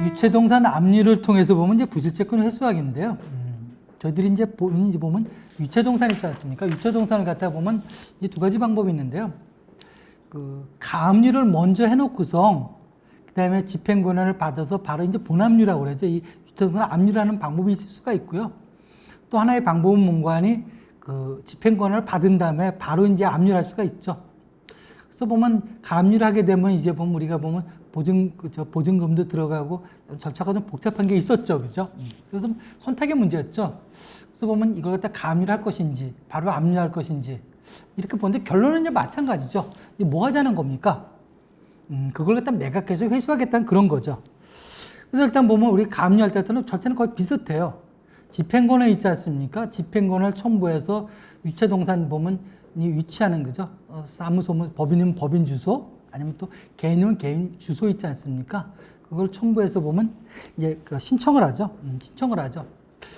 유체동산 압류를 통해서 보면 이제 부실채권 회수하기인데요. 저희들이 이제 보면 유체동산 있지 않습니까? 유체동산을 갖다 보면 이제 두 가지 방법이 있는데요. 그 가압류를 먼저 해놓고서 그다음에 집행권한을 받아서 바로 이제 본압류라고 그러죠. 이 유체동산 압류라는 방법이 있을 수가 있고요. 또 하나의 방법은 뭔가니 그 집행권한을 받은 다음에 바로 이제 압류할 수가 있죠. 그래서 보면 가압류를 하게 되면 이제 보면 우리가 보면 보증금도 들어가고 절차가 좀 복잡한 게 있었죠, 그죠? 그래서 선택의 문제였죠. 그래서 보면 이걸 갖다 가압류를 할 것인지 바로 압류할 것인지 이렇게 보는데 결론은 이제 마찬가지죠. 뭐 하자는 겁니까? 그걸 갖다 매각해서 회수하겠다는 그런 거죠. 그래서 일단 보면 우리 가압류할 때는 절차는 거의 비슷해요. 집행권에 있지 않습니까? 집행권을 첨부해서 유체동산 보면 위치하는 거죠. 사무소, 법인이면 법인 주소, 아니면 또 개인이면 개인 주소 있지 않습니까? 그걸 첨부해서 보면 이제 그 신청을 하죠.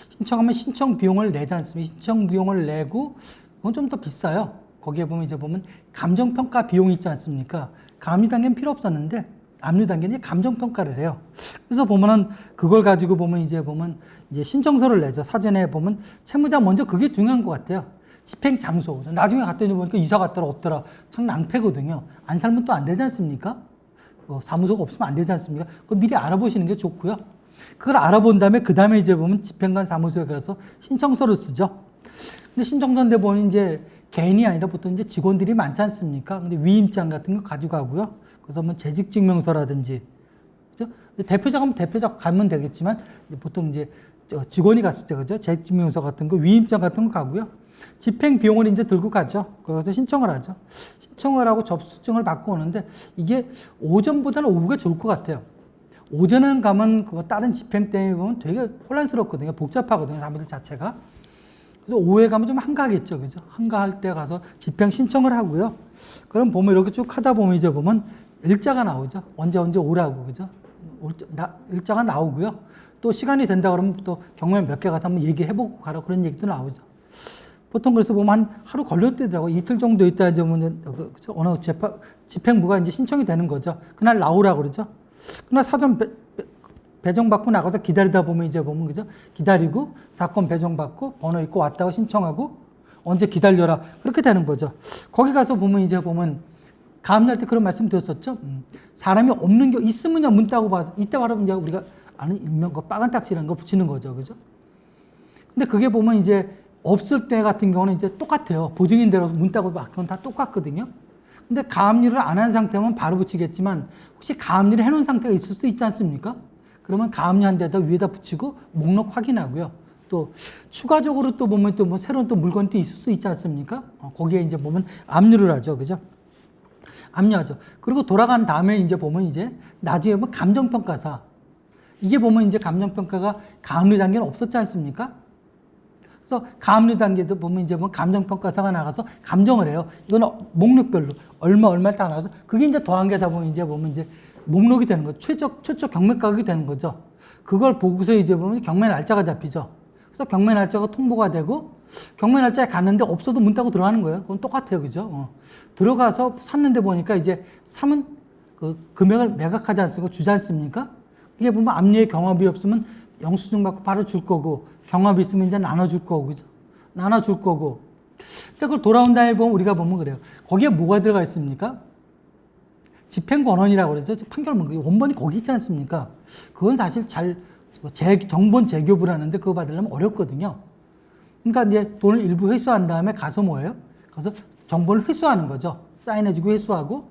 신청하면 신청 비용을 내지 않습니까? 신청 비용을 내고 그건 좀 더 비싸요. 거기에 보면 이제 보면 감정평가 비용이 있지 않습니까? 가압류 단계는 필요 없었는데 압류 단계는 감정평가를 해요. 그래서 보면은 그걸 가지고 보면 이제 신청서를 내죠. 사전에 보면 채무자 먼저 그게 중요한 것 같아요. 집행 장소. 나중에 갔더니 보니까 이사 갔더라 없더라. 참 낭패거든요. 안 살면 또 안 되지 않습니까? 사무소가 없으면 안 되지 않습니까? 그걸 미리 알아보시는 게 좋고요. 그걸 알아본 다음에 그 다음에 이제 보면 집행관 사무소에 가서 신청서를 쓰죠. 근데 신청서인데 보면 이제 개인이 아니라 보통 이제 직원들이 많지 않습니까? 근데 위임장 같은 거 가져가고요. 그래서 뭐 재직증명서라든지, 그죠? 대표자가 대표자 가면 되겠지만 보통 이제 직원이 갔을 때 그죠? 재직증명서 같은 거, 위임장 같은 거 가고요. 집행 비용을 이제 들고 가죠. 그래서 신청을 하죠. 신청을 하고 접수증을 받고 오는데 이게 오전보다는 오후가 좋을 것 같아요. 오전은 가면 다른 집행 때문에 보면 되게 혼란스럽거든요. 복잡하거든요. 사무들 자체가. 그래서 오후에 가면 좀 한가하겠죠. 그죠? 한가할 때 가서 집행 신청을 하고요. 그럼 보면 이렇게 쭉 하다 보면 이제 보면 일자가 나오죠. 언제 오라고. 그죠? 일자가 나오고요. 또 시간이 된다 그러면 또 경매 몇 개 가서 한번 얘기해보고 가라. 그런 얘기도 나오죠. 보통 그래서 보면 하루 걸렸더라고. 이틀 정도 있다 이제 어느 집행부가 이제 신청이 되는 거죠. 그날 나오라고 그러죠. 그날 사전 배정받고 나가서 기다리다 보면 이제 보면 그죠? 기다리고 사건 배정받고 번호 있고 왔다고 신청하고 언제 기다려라. 그렇게 되는 거죠. 거기 가서 보면 이제 가압류할 때 그런 말씀 드렸었죠. 사람이 없는 게 있으면 그냥 문 따고 봐서 이때 바로 이제 우리가 아는 일명 빨간 딱지라는 거 붙이는 거죠. 그죠? 근데 그게 보면 이제 없을 때 같은 경우는 이제 똑같아요. 보증인대로 문 따고 그건 다 똑같거든요. 근데 가압류를 안 한 상태면 바로 붙이겠지만 혹시 가압류를 해놓은 상태가 있을 수도 있지 않습니까? 그러면 가압류한 데다 위에다 붙이고 목록 확인하고요. 또 추가적으로 또 보면 또 새로운 또 물건이 또 있을 수 있지 않습니까? 거기에 이제 보면 압류를 하죠. 그죠? 압류하죠. 그리고 돌아간 다음에 이제 보면 이제 나중에 보면 감정평가사. 이게 보면 이제 감정평가가 가압류 단계는 없었지 않습니까? 그래서 가압류 단계도 보면 이제 감정평가사가 나가서 감정을 해요. 이거는 목록별로 얼마를 다 나가서 그게 이제 더한 게 다 보면 이제 목록이 되는 거죠. 최초 경매 가격이 되는 거죠. 그걸 보고서 이제 보면 경매 날짜가 잡히죠. 그래서 경매 날짜가 통보가 되고 경매 날짜에 갔는데 없어도 문 따고 들어가는 거예요. 그건 똑같아요. 그죠? 들어가서 샀는데 보니까 이제 사면 그 금액을 매각하지 않습니까? 주지 않습니까? 이게 보면 압류에 경합이 없으면 영수증 받고 바로 줄 거고 경합이 있으면 이제 나눠줄 거고 그죠? 나눠줄 거고. 근데 그걸 돌아온 다음에 보면 우리가 보면 그래요. 거기에 뭐가 들어가 있습니까? 집행권원이라고 그러죠. 판결문. 원본이 거기 있지 않습니까? 그건 사실 정본 재교부를 하는데 그거 받으려면 어렵거든요. 그러니까 이제 돈을 일부 회수한 다음에 가서 뭐예요? 가서 정본을 회수하는 거죠. 사인해주고 회수하고.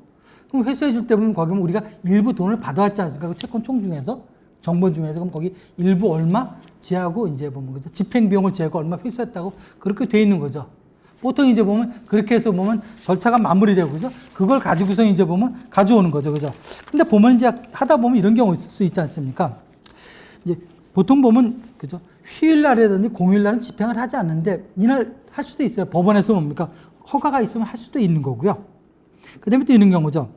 그럼 회수해줄 때 보면 거기 우리가 일부 돈을 받아왔지 않습니까? 그 채권 총 중에서. 정본 중에서. 그럼 거기 일부 얼마 제하고 이제 보면 그죠? 집행비용을 제하고 얼마 회수했다고 그렇게 돼 있는 거죠. 보통 이제 보면 그렇게 해서 보면 절차가 마무리되고 그죠? 그걸 가지고서 이제 보면 가져오는 거죠. 그죠? 근데 보면 이제 하다 보면 이런 경우 있을 수 있지 않습니까? 이제 보통 보면 그죠? 휴일날이라든지 공휴일날은 집행을 하지 않는데 이날 할 수도 있어요. 법원에서 뭡니까? 허가가 있으면 할 수도 있는 거고요. 그 다음에 또 이런 경우죠.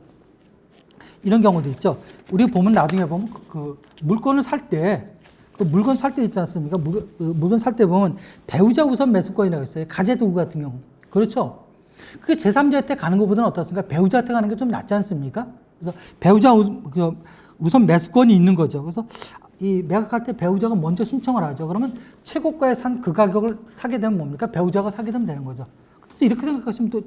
이런 경우도 있죠. 우리 보면 나중에 보면 그 물건을 살 때 그 물건 살 때 있지 않습니까? 물건 살 때 보면 배우자 우선 매수권이라고 있어요. 가재도구 같은 경우. 그렇죠? 그게 제3자한테 가는 것보다는 어떻습니까? 배우자한테 가는 게 좀 낫지 않습니까? 그래서 배우자 우선 매수권이 있는 거죠. 그래서 이 매각할 때 배우자가 먼저 신청을 하죠. 그러면 최고가에 산 그 가격을 사게 되면 뭡니까? 배우자가 사게 되면 되는 거죠. 또 이렇게 생각하시면 또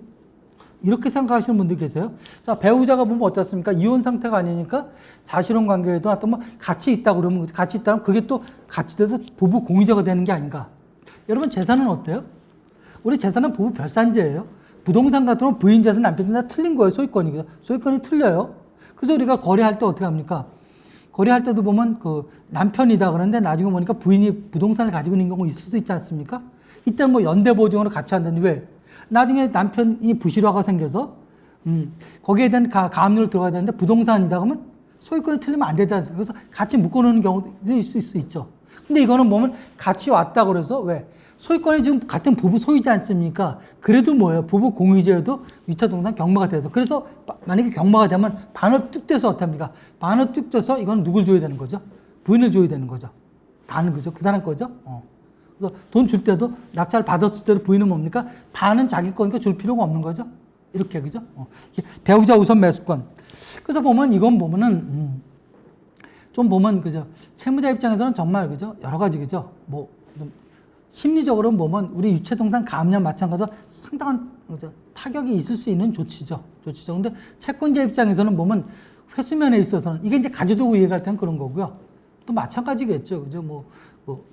이렇게 생각하시는 분들 계세요. 자, 배우자가 보면 어떻습니까? 이혼 상태가 아니니까 사실혼 관계에도 어떤 뭐 같이 있다고 그러면 같이 있다면 그게 또 같이 돼서 부부 공유자가 되는 게 아닌가. 여러분 재산은 어때요? 우리 재산은 부부 별산제예요. 부동산 같은 경우는 부인 재산, 남편 재산 다 틀린 거예요. 소유권이. 소유권이 틀려요. 그래서 우리가 거래할 때 어떻게 합니까? 거래할 때도 보면 그 남편이다 그러는데 나중에 보니까 부인이 부동산을 가지고 있는 경우 있을 수 있지 않습니까? 이때는 뭐 연대 보증으로 같이 한다는데 왜? 나중에 남편이 부실화가 생겨서 거기에 대한 가압류를 들어가야 되는데 부동산이다 그러면 소유권이 틀리면 안 되지 않습니까? 그래서 같이 묶어놓는 경우도 있을 수 있죠. 근데 이거는 보면 같이 왔다 그래서 왜? 소유권이 지금 같은 부부 소유지 않습니까? 그래도 뭐예요? 부부 공유제여도 위탁동산 경마가 돼서. 그래서 만약에 경마가 되면 반을 뚝 떼서 어떻습니까? 반을 뚝 떼서 이건 누굴 줘야 되는 거죠? 부인을 줘야 되는 거죠. 반은 그죠? 그 사람 거죠? 그래서 돈 줄 때도 낙찰 받았을 때도 부인은 뭡니까? 반은 자기 거니까 줄 필요가 없는 거죠. 이렇게 그죠? 배우자 우선 매수권. 그래서 보면 이건 보면은 좀 보면 그죠? 채무자 입장에서는 정말 그죠? 여러 가지 그죠? 뭐 심리적으로 보면 우리 유체동산 가압류 마찬가지로 상당한 그죠? 타격이 있을 수 있는 조치죠. 조치죠. 근데 채권자 입장에서는 보면 회수면에 있어서는 이게 이제 가져두고 이해할 때는 그런 거고요. 또 마찬가지겠죠. 그죠? 뭐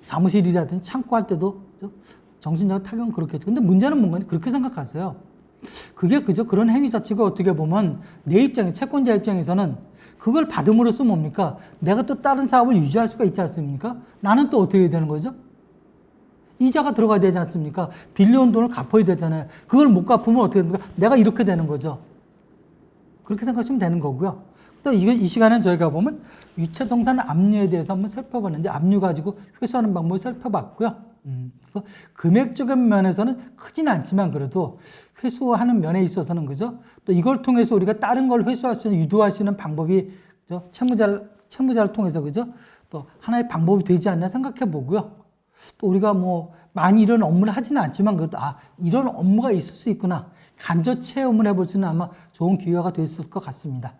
사무실이라든지 창고 할 때도 그죠? 정신적 타격은 그렇겠죠. 근데 문제는 뭔가 그렇게 생각하세요. 그게 그죠? 그런 행위 자체가 어떻게 보면 내 입장에 채권자 입장에서는 그걸 받음으로써 뭡니까? 내가 또 다른 사업을 유지할 수가 있지 않습니까? 나는 또 어떻게 해야 되는 거죠? 이자가 들어가야 되지 않습니까? 빌려온 돈을 갚아야 되잖아요. 그걸 못 갚으면 어떻게 됩니까? 내가 이렇게 되는 거죠. 그렇게 생각하시면 되는 거고요. 또 이 시간엔 저희가 보면 유체동산 압류에 대해서 한번 살펴봤는데 압류 가지고 회수하는 방법을 살펴봤고요. 그래서 금액적인 면에서는 크진 않지만 그래도 회수하는 면에 있어서는 그죠? 또 이걸 통해서 우리가 다른 걸 회수할 수 있는 유도할 수 있는 방법이 그죠? 채무자를 통해서 그죠? 또 하나의 방법이 되지 않나 생각해 보고요. 또 우리가 뭐 많이 이런 업무를 하지는 않지만 그래도 이런 업무가 있을 수 있구나 간접 체험을 해볼 수 있는 아마 좋은 기회가 됐을 것 같습니다.